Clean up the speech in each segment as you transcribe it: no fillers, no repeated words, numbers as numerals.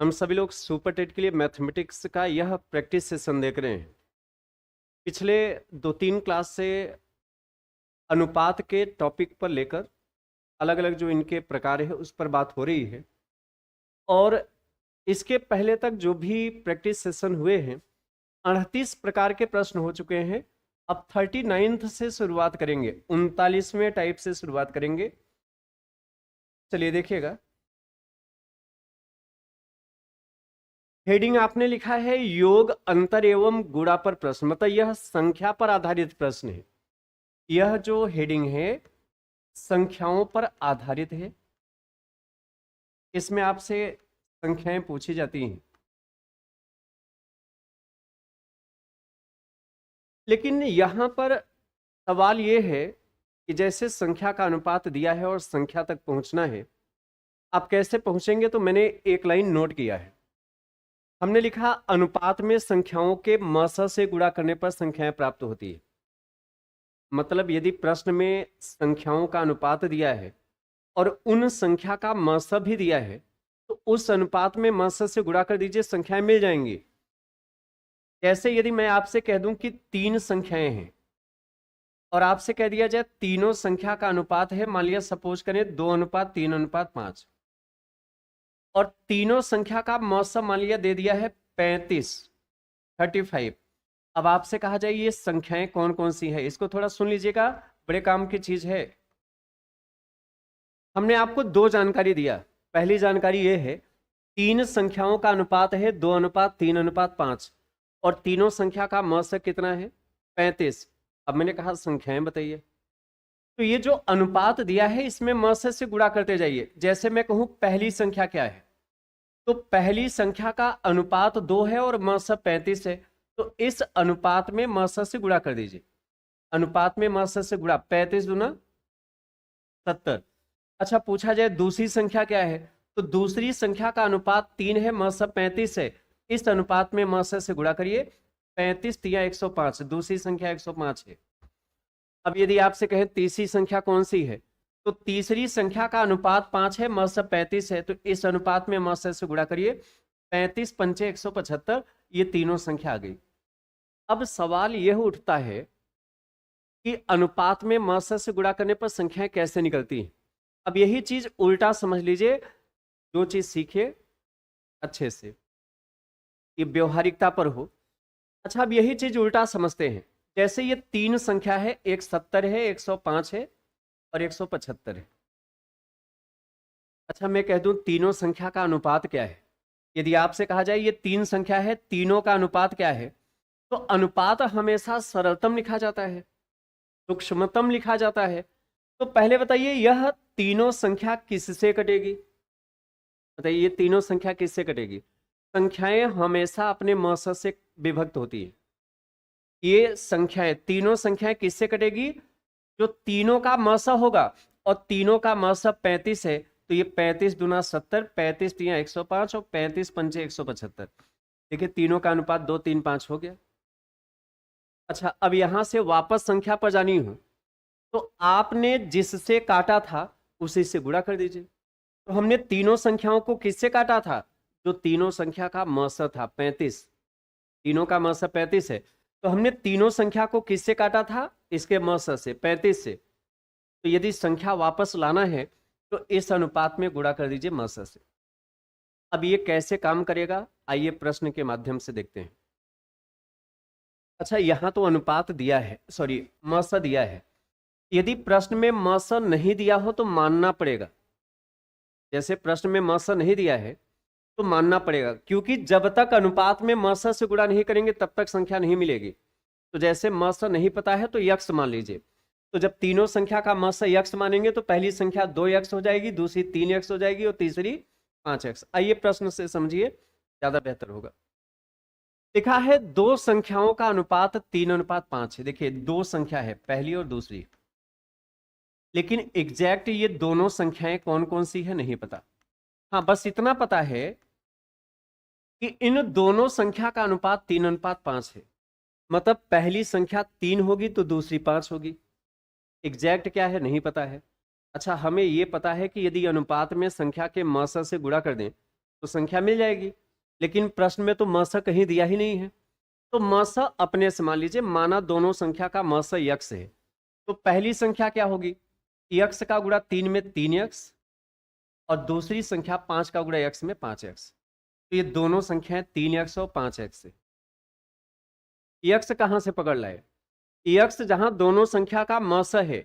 हम सभी लोग सुपर टेट के लिए मैथमेटिक्स का यह प्रैक्टिस सेशन देख रहे हैं। पिछले 2-3 क्लास से अनुपात के टॉपिक पर लेकर अलग अलग जो इनके प्रकार है उस पर बात हो रही है। और इसके पहले तक जो भी प्रैक्टिस सेशन हुए हैं 38 प्रकार के प्रश्न हो चुके हैं। अब 39th से शुरुआत करेंगे, 39वें टाइप से शुरुआत करेंगे। चलिए देखिएगा, हेडिंग आपने लिखा है योग अंतर एवं गुणा पर प्रश्न, मतलब यह संख्या पर आधारित प्रश्न है। यह जो हेडिंग है संख्याओं पर आधारित है। इसमें आपसे संख्याएं पूछी जाती हैं, लेकिन यहां पर सवाल यह है कि जैसे संख्या का अनुपात दिया है और संख्या तक पहुंचना है, आप कैसे पहुंचेंगे? तो मैंने एक लाइन नोट किया है। हमने लिखा अनुपात में संख्याओं के मस से गुणा करने पर संख्याएं प्राप्त होती है। मतलब यदि प्रश्न में संख्याओं का अनुपात दिया है और उन संख्या का मस भी दिया है तो उस अनुपात में मस से गुणा कर दीजिए, संख्याएं मिल जाएंगी। जैसे यदि मैं आपसे कह दूं कि 3 संख्याएं हैं और आपसे कह दिया जाए तीनों संख्या का अनुपात है, मान लिया सपोज करें 2:3:5, और तीनों संख्या का मौसम मान लिया दे दिया है 35। अब आपसे कहा जाए ये संख्याएं कौन कौन सी है, इसको थोड़ा सुन लीजिएगा, बड़े काम की चीज है। हमने आपको 2 जानकारी दिया। पहली जानकारी ये है 3 संख्याओं का अनुपात है 2:3:5 और तीनों संख्या का मौसम कितना है 35। अब मैंने कहा संख्याएं बताइए, तो ये जो अनुपात दिया है इसमें मौसम से गुणा करते जाइए। जैसे मैं कहूं पहली संख्या क्या है, तो पहली संख्या का अनुपात 2 है और मौसम 35 है, तो इस अनुपात में मौसम से गुणा कर दीजिए। अनुपात में मौसम से गुणा, 35 दूना 70। अच्छा, पूछा जाए दूसरी संख्या क्या है, तो दूसरी संख्या का अनुपात 3 है, मौसम 35 है, इस अनुपात में मौसम से गुणा करिए, 35 या 105, दूसरी संख्या 105 है। अब यदि आपसे कहें तीसरी संख्या कौन सी है, तो तीसरी संख्या का अनुपात 5 है, मौसम 35 है, तो इस अनुपात में मौसम से गुणा करिए, 35 पंचे 175, ये तीनों संख्या आ गई। अब सवाल यह उठता है कि अनुपात में मौसम से गुणा करने पर संख्याएं कैसे निकलती हैं। अब यही चीज उल्टा समझ लीजिए, जो चीज सीखे अच्छे से, ये व्यवहारिकता पर हो। अच्छा, अब यही चीज उल्टा समझते हैं। जैसे ये 3 संख्या है, एक 70 है, 105 है और 175 है। अच्छा, मैं कह दूं तीनों संख्या का अनुपात क्या है। यदि आपसे कहा जाए ये 3 संख्या है, तीनों का अनुपात क्या है, तो अनुपात हमेशा सरलतम लिखा जाता है, सूक्ष्मतम लिखा जाता है। तो पहले बताइए यह तीनों संख्या किससे कटेगी? बताइए ये तीनों संख्या किससे कटेगी? संख्याएं हमेशा अपने मौसम से विभक्त होती है। ये संख्याएं, तीनों संख्याएं किससे कटेगी? जो तीनों का मौसम होगा, और तीनों का मौसम 35 है, तो ये 35 दूना 70, 35 तिया 105 और 35 पंचे 175। देखिए तीनों का अनुपात 2 3 5 हो गया। अच्छा, अब यहां से वापस संख्या पर जानी हो तो आपने जिससे काटा था उसी से गुणा कर दीजिए। तो हमने तीनों संख्याओं को किससे काटा था? जो तीनों संख्या का मौसम था 35, तीनों का मौसम 35 है, तो हमने तीनों संख्या को किससे काटा था? इसके मौसम से, 35 से। तो यदि संख्या वापस लाना है तो इस अनुपात में गुणा कर दीजिए मौसम से। अब ये कैसे काम करेगा, आइए प्रश्न के माध्यम से देखते हैं। अच्छा, यहां तो अनुपात दिया है, सॉरी मौसम दिया है। यदि प्रश्न में मौसम नहीं दिया हो तो मानना पड़ेगा। जैसे प्रश्न में मौसम नहीं दिया है तो मानना पड़ेगा, क्योंकि जब तक अनुपात में मौसम से गुणा नहीं करेंगे तब तक संख्या नहीं मिलेगी। तो जैसे मौसम नहीं पता है तो यक्स मान लीजिए, तो जब तीनों संख्या का मौसम यक्स मानेंगे तो पहली संख्या 2 यक्स हो जाएगी, दूसरी 3 यक्स हो जाएगी और तीसरी 5 यक्स। आइए प्रश्न से समझिए, ज्यादा बेहतर होगा। लिखा है दो संख्याओं का अनुपात 3:5 है। देखिए दो संख्या है, पहली और दूसरी, लेकिन एग्जैक्ट ये दोनों संख्याएं कौन कौन सी है नहीं पता। हाँ, बस इतना पता है कि इन दोनों संख्या का अनुपात 3:5 है। मतलब पहली संख्या 3 होगी तो दूसरी 5 होगी। एग्जैक्ट क्या है नहीं पता है। अच्छा, हमें यह पता है कि यदि अनुपात में संख्या के मौसम से गुणा कर दें तो संख्या मिल जाएगी। लेकिन प्रश्न में तो मस कहीं दिया ही नहीं है, तो मस अपने से मान लीजिए, माना दोनों संख्या का मस यक्स है, तो पहली संख्या क्या होगी, यक्स का गुणा 3 में 3x, और दूसरी संख्या 5 का गुणा x में 5x। तो ये दोनों संख्याएं 3x और 5x से। x कहां से पकड़ लाए, x जहां दोनों संख्या का मस है,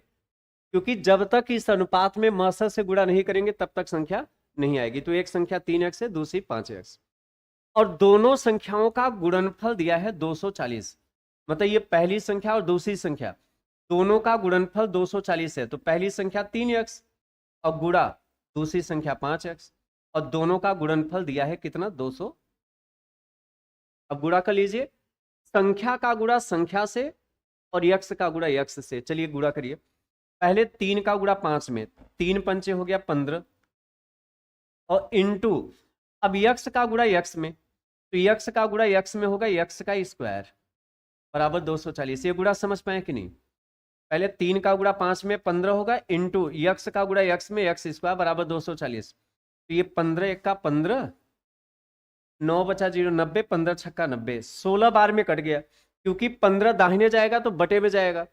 क्योंकि जब तक इस अनुपात में मस से गुणा नहीं करेंगे तब तक संख्या नहीं आएगी। तो एक संख्या 3x है, दूसरी 5x, और दोनों संख्याओं का गुणनफल दिया है 240। मतलब ये पहली संख्या और दूसरी संख्या दोनों का गुणनफल 240 है। तो पहली संख्या 3x और गुणा दूसरी संख्या 5x, और दोनों का गुणनफल दिया है कितना, 200। अब गुणा कर लीजिए, संख्या का गुणा संख्या से और यक्स का गुणा यक्स से। चलिए गुणा करिए। पहले 3 का गुणा 5 में, 3 पंचे हो गया 15, और इंटू अब यक्स का गुणा यक्स में, तो यक्स का गुणा यक्स में होगा यक्स का स्क्वायर बराबर 240। ये गुणा समझ पाए कि नहीं, पहले 3 का गुणा 5 में 15 होगा, इंटू यक्स का गुणा यक्स में यक्स स्क्वायर बराबर 240। तो ये 15 एक का 15, 9 बचा 0, 90, 15 छक्का 90, 16 बार में कट गया, क्योंकि 15 दाहिने जाएगा तो बटे में जाएगा,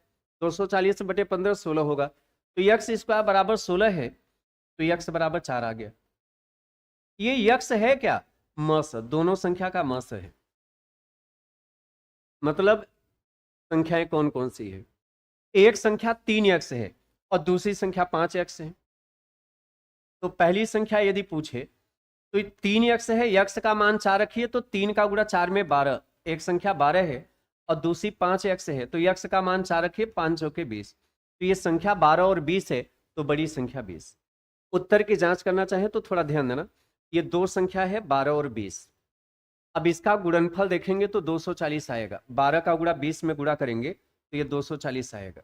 240 बटे 15 16 होगा। तो यक्स स्क्वायर बराबर 16 है, तो यक्स बराबर 4 आ गया। ये यक्स है क्या, मस, दोनों संख्या का मस है। मतलब संख्याएं कौन कौन सी है, एक संख्या 3x है और दूसरी संख्या 5x है। तो पहली संख्या यदि पूछे तो 3x है, यक्स का मान 4 रखिए, तो 3 का गुणा 4 में 12, एक संख्या 12 है और दूसरी 5x है, तो यक्स का मान 4 रखिए, 5 चौके 20। तो ये संख्या 12 और 20 है, तो बड़ी संख्या 20। उत्तर की जांच करना चाहे तो थोड़ा ध्यान देना, ये दो संख्या है 12 और 20। अब इसका गुणनफल देखेंगे तो 240 आएगा, 12 का गुणा 20 में गुणा करेंगे तो ये 240 आएगा।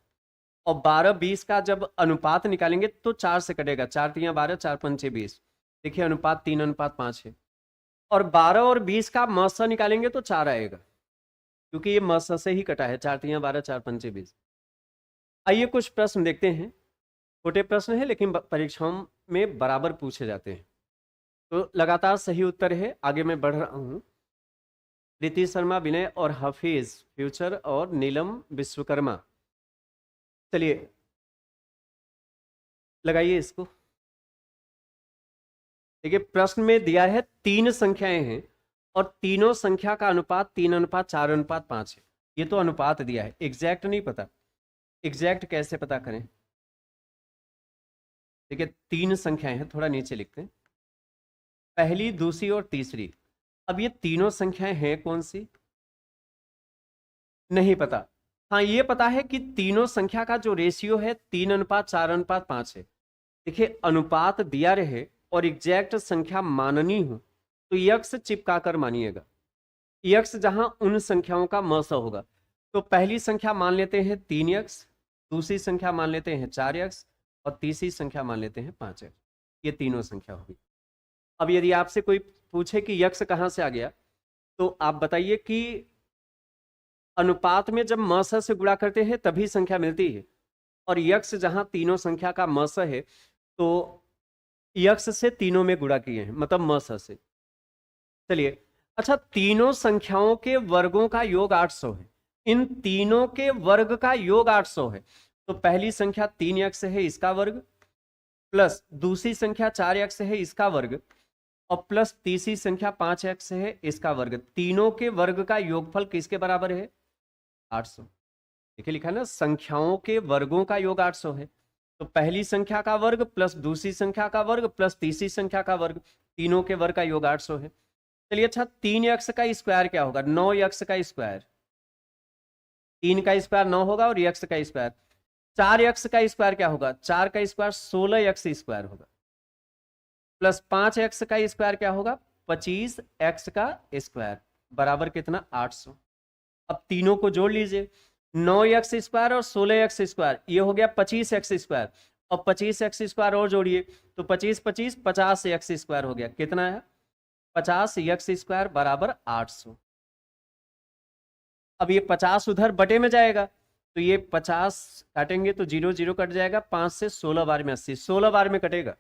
और 12-20 का जब अनुपात निकालेंगे तो 4 से कटेगा, 4 तियां 12, 4 पंचे 20। देखिए अनुपात 3:5 है। और 12 और 20 का मस निकालेंगे तो 4 आएगा, क्योंकि ये मस से ही कटा है, 4 तियां 12, 4 पंचे 20। आइए कुछ प्रश्न देखते हैं, छोटे प्रश्न है लेकिन परीक्षाओं में बराबर पूछे जाते हैं। तो लगातार सही उत्तर है, आगे मैं बढ़ रहा हूं। प्रीति शर्मा, विनय और हफीज फ्यूचर, और नीलम विश्वकर्मा। चलिए लगाइए इसको। देखिए प्रश्न में दिया है 3 संख्याएं हैं और तीनों संख्या का अनुपात 3:4:5 है। ये तो अनुपात दिया है, एग्जैक्ट नहीं पता। एग्जैक्ट कैसे पता करें, देखिए 3 संख्याएं हैं, थोड़ा नीचे लिखते हैं, पहली दूसरी और तीसरी। अब ये तीनों संख्याएं हैं कौन सी, नहीं पता। हाँ ये पता है कि तीनों संख्या का जो रेशियो है 3:4:5 है। देखिए अनुपात दिया रहे और एग्जैक्ट संख्या माननी हो तो यक्स चिपका कर मानिएगा, यक्स जहां उन संख्याओं का मस होगा। तो पहली संख्या मान लेते हैं 3x, दूसरी संख्या मान लेते हैं 4x, और तीसरी संख्या मान लेते हैं 5x। ये तीनों संख्या होगी। अब यदि आपसे कोई पूछे कि यक्स कहां से आ गया, तो आप बताइए कि अनुपात में जब मस से गुणा करते हैं तभी संख्या मिलती है, और यक्स जहां तीनों संख्या का मस है तो यक्स से तीनों में गुणा किए हैं, मतलब मस से। चलिए अच्छा, तीनों संख्याओं के वर्गों का योग 800 है, इन तीनों के वर्ग का योग 800 है। तो पहली संख्या 3x है, इसका वर्ग, प्लस दूसरी संख्या 4x है, इसका वर्ग, और प्लस तीसरी संख्या 5x है, इसका वर्ग। तीनों के वर्ग का योगफल किसके बराबर है, 800। देखिए लिखा है ना, संख्याओं के वर्गों का योग 800 है। तो पहली संख्या का वर्ग प्लस दूसरी संख्या का वर्ग प्लस तीसरी संख्या का वर्ग, तीनों के वर्ग का योग 800 है। चलिए अच्छा, 3x का स्क्वायर क्या होगा, 9x का स्क्वायर, 3 का स्क्वायर 9 होगा और x का स्क्वायर। 4x का स्क्वायर क्या होगा, 4 का स्क्वायर 16x स्क्वायर होगा, प्लस 5x का स्क्वायर क्या होगा, 25x का स्क्वायर, बराबर कितना, 800। अब तीनों को जोड़ लीजिए, 9x स्क्वायर और 16x स्क्वायर, ये हो गया 25x स्क्वायर, और 25x स्क्वायर और जोड़िए तो 25 25 50x स्क्वायर हो गया, कितना है, 50x स्क्वायर बराबर 800। अब ये 50 उधर बटे में जाएगा, तो ये 50 काटेंगे तो 0 0 कट जाएगा, 5 से 16 बार में 80, 16 बार में कटेगा।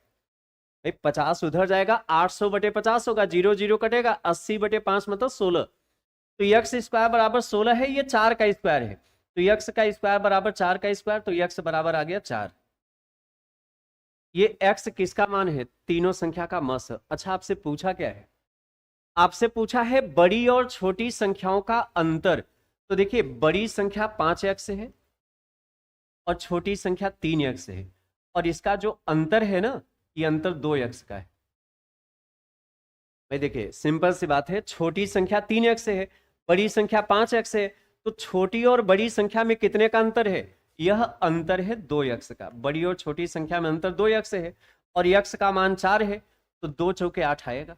भाई 50 उधर जाएगा, 800 बटे 50 होगा, 0 0 कटेगा, 80 बटे 5 मतलब 16। तो यक्स स्क्वायर बराबर 16 है, ये 4 का स्क्वायर है, तो यक्स का स्क्वायर बराबर 4 का स्क्वायर, तो यक्स बराबर आ गया 4। ये एक्स किसका मान है? तीनों संख्या का मस। अच्छा, आपसे पूछा क्या है? आपसे पूछा है बड़ी और छोटी संख्याओं का अंतर। तो देखिए, बड़ी संख्या 5x है और छोटी संख्या 3x है, और इसका जो अंतर है ना, ये अंतर 2x का है। भाई देखिए, सिंपल सी बात है, छोटी संख्या 3x है, बड़ी संख्या 5x है, तो छोटी और बड़ी संख्या में कितने का अंतर है? यह अंतर है 2x का। बड़ी और छोटी संख्या में अंतर 2x है, और x का मान 4 है, तो 2 चौके 8 आएगा।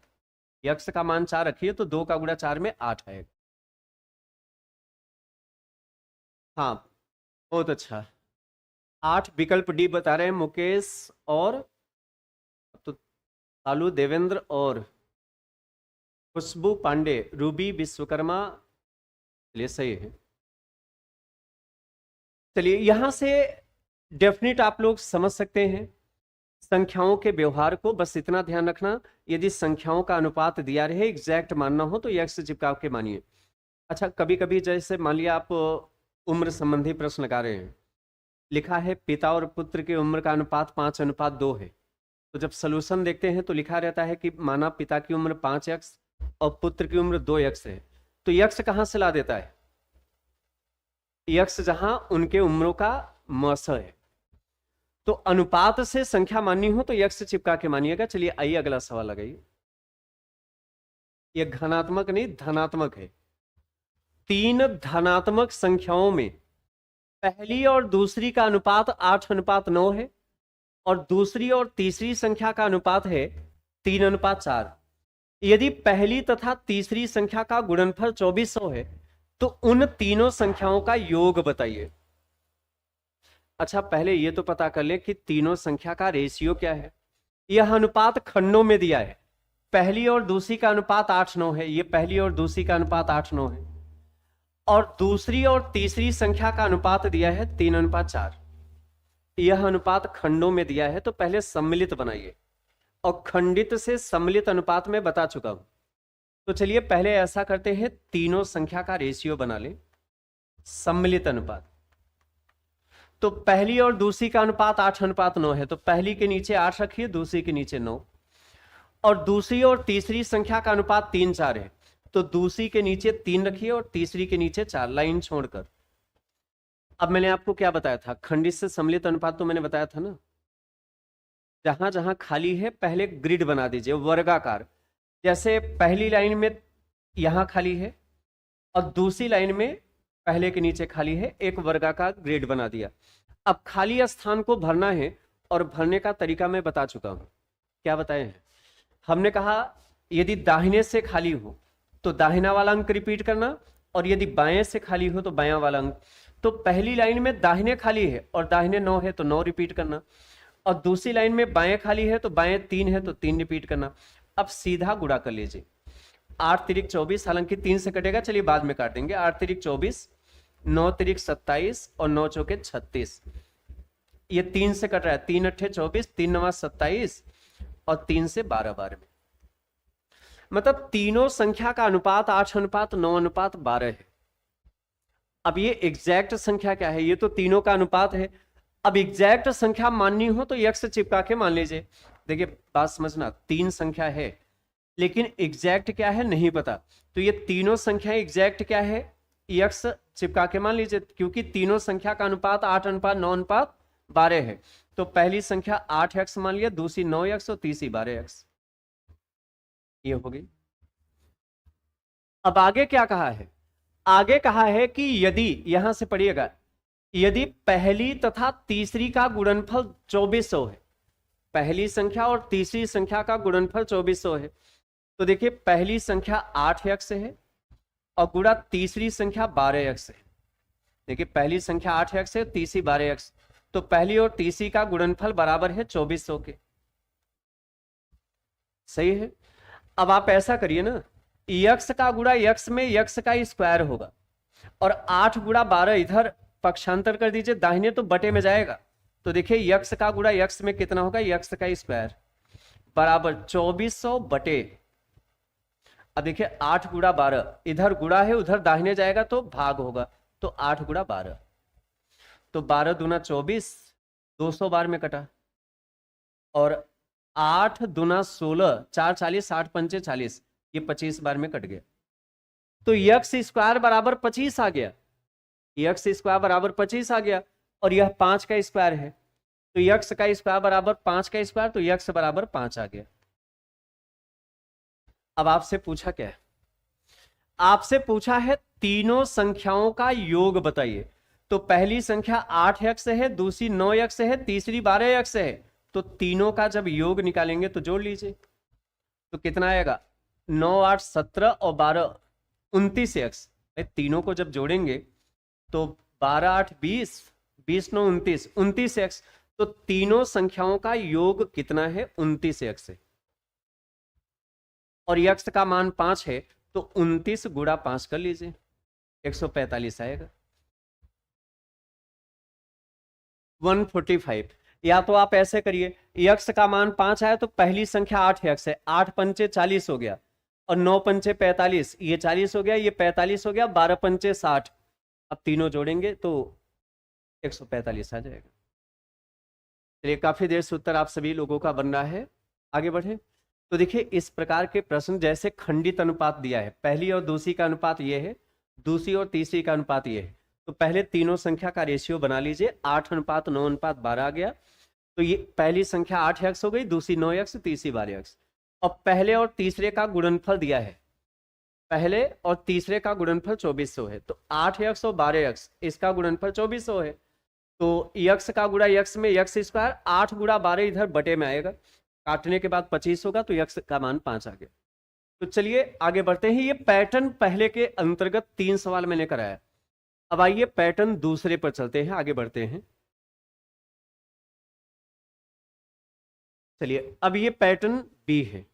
x का मान 4 रखिए, तो 2 का गुणा 4 में 8 आएगा। हाँ, बहुत अच्छा। 8 विकल्प डी बता रहे हैं मुकेश और तो तालू देवेंद्र और खुशबू पांडे, रूबी विश्वकर्मा, चलिए सही है। चलिए, यहां से डेफिनेट आप लोग समझ सकते हैं संख्याओं के व्यवहार को। बस इतना ध्यान रखना, यदि संख्याओं का अनुपात दिया रहे, एग्जैक्ट मानना हो तो यक्स चिपका के मानिए। अच्छा, कभी कभी जैसे मान लिया आप उम्र संबंधी प्रश्न लगा रहे हैं, लिखा है पिता और पुत्र की उम्र का अनुपात 5:2 है, तो जब सोल्यूशन देखते हैं तो लिखा रहता है कि माना पिता की उम्र 5x और पुत्र की उम्र 2x है, तो यक्स कहां से ला देता है? यक्स जहां उनके उम्रों का मस है। तो अनुपात से संख्या माननी हो तो यक्स चिपका के मानिएगा। चलिए आइए अगला सवाल लगाइए। यह घनात्मक नहीं धनात्मक है। 3 धनात्मक संख्याओं में पहली और दूसरी का अनुपात 8:9 है, और दूसरी और तीसरी संख्या का अनुपात है 3:4। यदि पहली तथा तीसरी संख्या का गुणनफल 2400 है, तो उन तीनों संख्याओं का योग बताइए। अच्छा, पहले ये तो पता कर ले कि तीनों संख्या का रेशियो क्या है। यह अनुपात खंडों में दिया है। पहली और दूसरी का अनुपात 8:9 है, ये पहली और दूसरी का अनुपात 8:9 है, और दूसरी और तीसरी संख्या का अनुपात दिया है 3:4। यह अनुपात खंडों में दिया है, तो पहले सम्मिलित बनाइए, और खंडित से सम्मिलित अनुपात में बता चुका हूं। तो चलिए पहले ऐसा करते हैं, तीनों संख्या का रेशियो बना लें, सम्मिलित अनुपात। तो पहली और दूसरी का अनुपात 8:9 है, तो पहली के नीचे 8 रखिए, दूसरी के नीचे 9, और दूसरी और तीसरी संख्या का अनुपात 3:4 है, तो दूसरी के नीचे 3 रखिए और तीसरी के नीचे 4, लाइन छोड़कर। अब मैंने आपको क्या बताया था? खंडित से सम्मिलित अनुपात तो मैंने बताया था ना, जहां जहां खाली है पहले ग्रिड बना दीजिए, वर्गाकार। जैसे पहली लाइन में यहां खाली है और दूसरी लाइन में पहले के नीचे खाली है, एक वर्गाकार ग्रिड बना दिया। अब खाली स्थान को भरना है, और भरने का तरीका मैं बता चुका हूं। क्या बताए हैं? हमने कहा यदि दाहिने से खाली हो तो दाहिना वाला अंक रिपीट करना, और यदि बाएं से खाली हो तो बायां वाला अंक। तो पहली लाइन में दाहिने खाली है और दाहिने 9 है, तो 9 रिपीट करना, और दूसरी लाइन में बाएं खाली है तो बाएं 3 है, तो 3 रिपीट करना। अब सीधा गुणा कर लीजिए, 8 तिरिक 24, हालांकि 3 से कटेगा, चलिए बाद में काट देंगे। 8 तिरिक 24, 9 तिरिक 27 और 9 चौके 36। ये 3 से कट रहा है, 3 अट्ठे 24, 3 नवा 27 और 3 से 12 में, मतलब तीनों संख्या का अनुपात 8:9:12 है। अब ये एग्जैक्ट संख्या क्या है? ये तो तीनों का अनुपात है। अब एग्जैक्ट संख्या माननी हो तो यक्स चिपका के मान लीजिए। देखिए बात समझना, 3 संख्या है लेकिन एग्जैक्ट क्या है नहीं पता, तो ये तीनों संख्या एग्जैक्ट क्या है, यक्स चिपका के मान लीजिए, क्योंकि तीनों संख्या का अनुपात 8:9:12 है। तो पहली संख्या 8x मान लिया, दूसरी 9x और तीसरी 12x, ये हो गई। अब आगे क्या कहा है? आगे कहा है कि यदि, यहां से पढ़िएगा, यदि पहली तथा तीसरी का गुणनफल 2400 है, पहली संख्या और तीसरी संख्या का गुणनफल 2400 है, तो देखिए पहली संख्या 8x है और गुणा तीसरी संख्या 12x है। देखिए पहली संख्या 8x है, तीसरी 12x, तो पहली और तीसरी का गुणनफल बराबर है 2400 के। सही है। अब आप ऐसा करिए ना, यक्स का गुणा यक्स में यक्स का स्क्वायर होगा, और 8 गुणा 12 इधर पक्षांतर कर दीजिए, दाहिने तो बटे में जाएगा, तो देखिए यक्स का गुणा यक्स में कितना होगा, यक्स का स्क्वायर। बराबर 2400 बटे, अब देखिए 8 गुणा 12, इधर गुणा है उधर दाहिने जाएगा तो भाग होगा, तो 8 गुणा 12, तो 12 दूना 24, 200 बार में कटा, और 8 दूना 16, 4 40, 8 पंचे 40, ये 25 बार में कट गया, तो यक्स स्क्वायर बराबर 25 आ गया, यक्स स्क्वायर बराबर 25 आ गया, और यह 5 का स्क्वायर है, तो यक्स का स्क्वायर बराबर 5 का स्क्वायर, तो यक्स बराबर 5 आ गया। अब आपसे पूछा क्या है, आपसे पूछा है तीनों संख्याओं का योग बताइए, तो पहली संख्या 8x है, दूसरी 9x है, तीसरी 12x है, तो तीनों का जब योग निकालेंगे तो जोड़ लीजिए, तो कितना आएगा, 9 8 17 और 12 29x, तीनों को जब जोड़ेंगे तो 12 8 20, 20 9 29, 29x, तो तीनों संख्याओं का योग कितना है, 29x है, और यक्स का मान 5 है, तो 29 गुणा 5 कर लीजिए, 145 आएगा, 145। या तो आप ऐसे करिए, यक्स का मान 5 आया तो पहली संख्या 8x है, 8 पंचे 40 हो गया, और 9 पंचे 45, ये 40 हो गया, ये 45 हो गया, 12 पंचे 60, अब तीनों जोड़ेंगे तो 145 आ जाएगा। चलिए, काफी देर से उत्तर आप सभी लोगों का बन रहा है, आगे बढ़े। तो देखिए, इस प्रकार के प्रश्न जैसे खंडित अनुपात दिया है, पहली और दूसरी का अनुपात ये है, दूसरी और तीसरी का अनुपात ये है, तो पहले तीनों संख्या का रेशियो बना लीजिए, 8:9:12 आ गया, तो ये पहली संख्या 8x हो गई, दूसरी 9x, तीसरी 12x, और पहले और तीसरे का गुणनफल दिया है, पहले और तीसरे का गुणनफल 2400 है, तो 8x और 12x, इसका गुणनफल 2400 है, तो यक्स का गुणा यक्स में यक्स स्क्वायर, 8 गुणा 12 इधर बटे में आएगा, काटने के बाद 25 होगा, तो यक्स का मान 5 आ गया। तो चलिए आगे बढ़ते हैं, ये पैटर्न पहले के अंतर्गत 3 सवाल मैंने कराया, अब आइए पैटर्न दूसरे पर चलते हैं, आगे बढ़ते हैं। चलिए, अब ये पैटर्न बी है,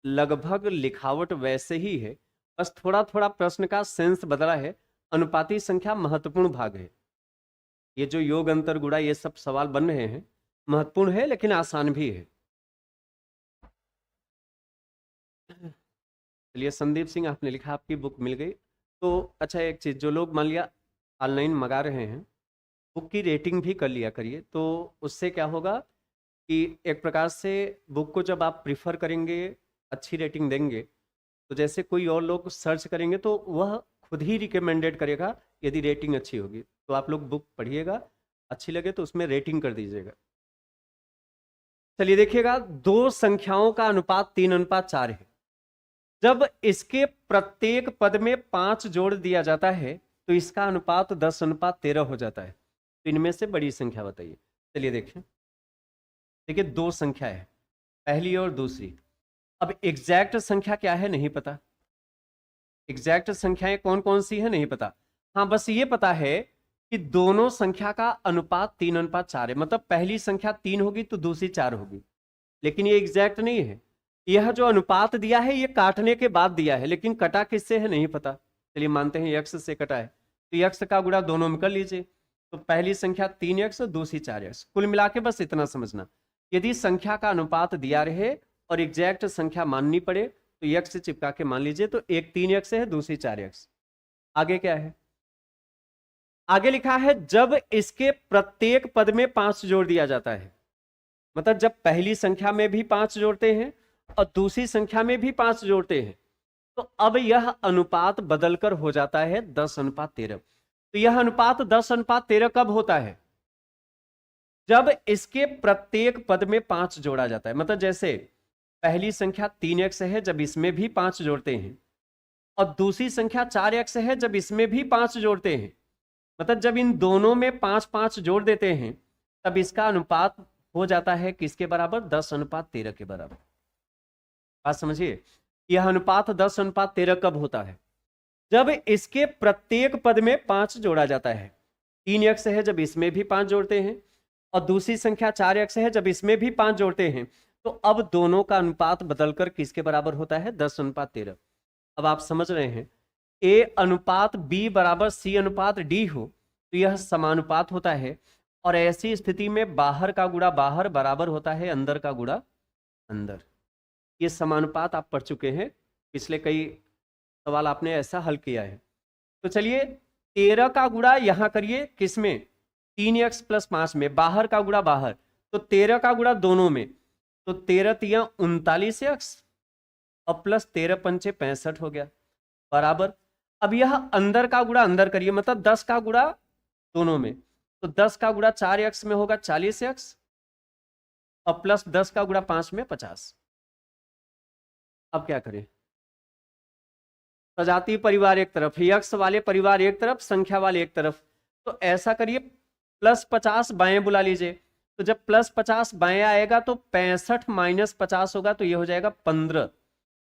लगभग लिखावट वैसे ही है, बस थोड़ा थोड़ा प्रश्न का सेंस बदला है, अनुपाती संख्या महत्वपूर्ण भाग है, ये जो योग अंतर गुणा ये सब सवाल बन रहे हैं महत्वपूर्ण है लेकिन आसान भी है। चलिए, संदीप सिंह आपने लिखा आपकी बुक मिल गई, तो अच्छा एक चीज, जो लोग मान लिया ऑनलाइन मंगा रहे हैं, बुक की रेटिंग भी कर लिया करिए, तो उससे क्या होगा कि एक प्रकार से बुक को जब आप प्रिफर करेंगे, अच्छी रेटिंग देंगे, तो जैसे कोई और लोग सर्च करेंगे तो वह खुद ही रिकमेंडेड करेगा यदि रेटिंग अच्छी होगी, तो आप लोग बुक पढ़िएगा, अच्छी लगे तो उसमें रेटिंग कर दीजिएगा। चलिए देखिएगा, दो संख्याओं का अनुपात 3:4 है, जब इसके प्रत्येक पद में 5 जोड़ दिया जाता है तो इसका अनुपात 10:13 हो जाता है, तो इनमें से बड़ी संख्या बताइए। चलिए देखें, देखिए दो संख्या है, पहली और दूसरी, अब एग्जैक्ट संख्या क्या है नहीं पता, एग्जैक्ट संख्याएं कौन कौन सी है नहीं पता, हाँ बस ये पता है कि दोनों संख्या का अनुपात 3:4 है, मतलब पहली संख्या 3 होगी तो दूसरी 4 होगी, लेकिन ये एग्जैक्ट नहीं है, यह जो अनुपात दिया है ये काटने के बाद दिया है, लेकिन कटा किससे है नहीं पता, चलिए मानते हैं यक्स से कटा है, तो यक्स का गुणा दोनों में कर लीजिए, तो पहली संख्या 3x दूसरी 4x, कुल मिला के बस इतना समझना, यदि संख्या का अनुपात दिया रहे और एग्जैक्ट संख्या माननी पड़े तो यक्स से चिपका के मान लीजिए, तो एक 3x है दूसरी 4x। आगे क्या है, आगे लिखा है जब इसके प्रत्येक पद में 5 जोड़ दिया जाता है, मतलब जब पहली संख्या में भी 5 जोड़ते हैं और दूसरी संख्या में भी 5 जोड़ते हैं, तो अब यह अनुपात बदलकर हो जाता है 10:13। तो यह अनुपात 10:13 कब होता है, जब इसके प्रत्येक पद में 5 जोड़ा जाता है, मतलब जैसे पहली संख्या 3x है जब इसमें भी 5 जोड़ते हैं, और दूसरी संख्या 4x है जब इसमें भी 5 जोड़ते हैं, मतलब जब इन दोनों में 5-5 जोड़ देते हैं तब इसका अनुपात हो जाता है किसके बराबर, 10:13 के बराबर। बात समझिए, यह अनुपात 10:13 कब होता है, जब इसके प्रत्येक पद में 5 जोड़ा जाता है, 3x है जब इसमें भी 5 जोड़ते हैं, और दूसरी संख्या 4x है जब इसमें भी 5 जोड़ते हैं, तो अब दोनों का अनुपात बदलकर किसके बराबर होता है, 10:13। अब आप समझ रहे हैं, A अनुपात B बराबर C अनुपात D हो तो यह समानुपात होता है, और ऐसी स्थिति में बाहर का गुणा बाहर बराबर होता है अंदर का गुणा अंदर। ये समानुपात आप पढ़ चुके हैं, पिछले कई सवाल आपने ऐसा हल किया है। तो चलिए 13 का गुणा यहां करिए, किसमें? 3x + 5 में, बाहर का गुणा बाहर, तो 13 का गुणा दोनों में, तो 13 तिया 39x और प्लस 13 पंचे 65 हो गया बराबर। अब यह अंदर का गुणा अंदर करिए, मतलब 10 का गुणा दोनों में, तो 10 का गुणा 4x में होगा 40x और प्लस 10 का गुणा 5 में 50। अब क्या करें? सजातीय परिवार एक तरफ, यक्ष वाले परिवार एक तरफ, संख्या वाले एक तरफ, तो ऐसा करिए +50 बाएं बुला लीजिए। तो जब +50 बाएं आएगा तो 65 - 50 होगा, तो ये हो जाएगा 15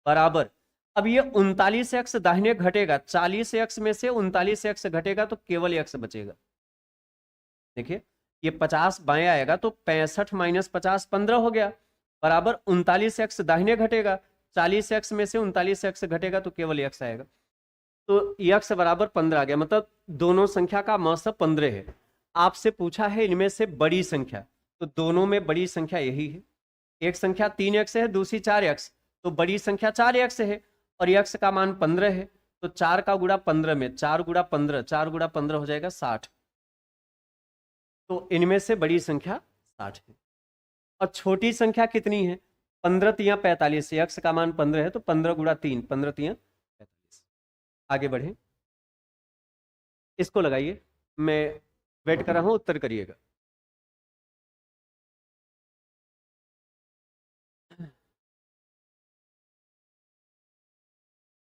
बराबर। अब ये 39x दाहिने घटेगा, 40x में से 39x घटेगा तो केवल x बचेगा। देखिए ये 50 बाएं आएगा तो 65 - 50 15 हो गया बराबर, 39x दाहिने घटेगा, 40x में से 39x घटेगा तो केवल x आएगा, तो x बराबर 15 आ गया। मतलब दोनों संख्या का मौसम 15 है। आपसे पूछा है इनमें से बड़ी संख्या, तो दोनों में बड़ी संख्या यही है। एक संख्या 3x है, दूसरी 4x, तो बड़ी संख्या 4x है और x का मान 15 है, तो 4 का गुणा 15 में, 4 गुणा 15, 4 गुणा 15 हो जाएगा 60। तो इनमें से बड़ी संख्या 60 है। और छोटी संख्या कितनी है? 15 तिया 45, x का मान 15 है, तो 15 गुणा 3, 15 तिया 45। आगे बढ़े, इसको लगाइए, मैं वेट कर रहा हूं, उत्तर करिएगा।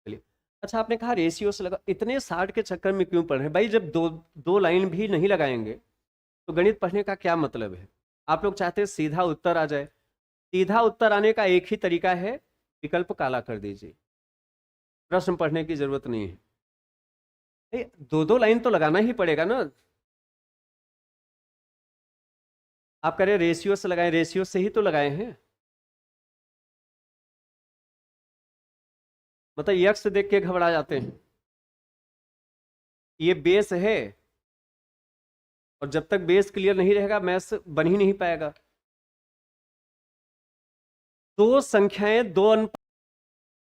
चलिए, अच्छा आपने कहा रेशियो से लगा, इतने 60 के चक्कर में क्यों पढ़ रहे हैं भाई? जब दो लाइन भी नहीं लगाएंगे तो गणित पढ़ने का क्या मतलब है? आप लोग चाहते हैं सीधा उत्तर आ जाए। सीधा उत्तर आने का एक ही तरीका है, विकल्प काला कर दीजिए, प्रश्न पढ़ने की जरूरत नहीं है। दो लाइन तो लगाना ही पड़ेगा ना। आप कह रहे रेशियो से लगाए, रेशियो से ही तो लगाए हैं, मतलब यक्स देख के घबरा जाते हैं। ये बेस है और जब तक बेस क्लियर नहीं रहेगा मैथ्स बन ही नहीं पाएगा। दो संख्याएं, दो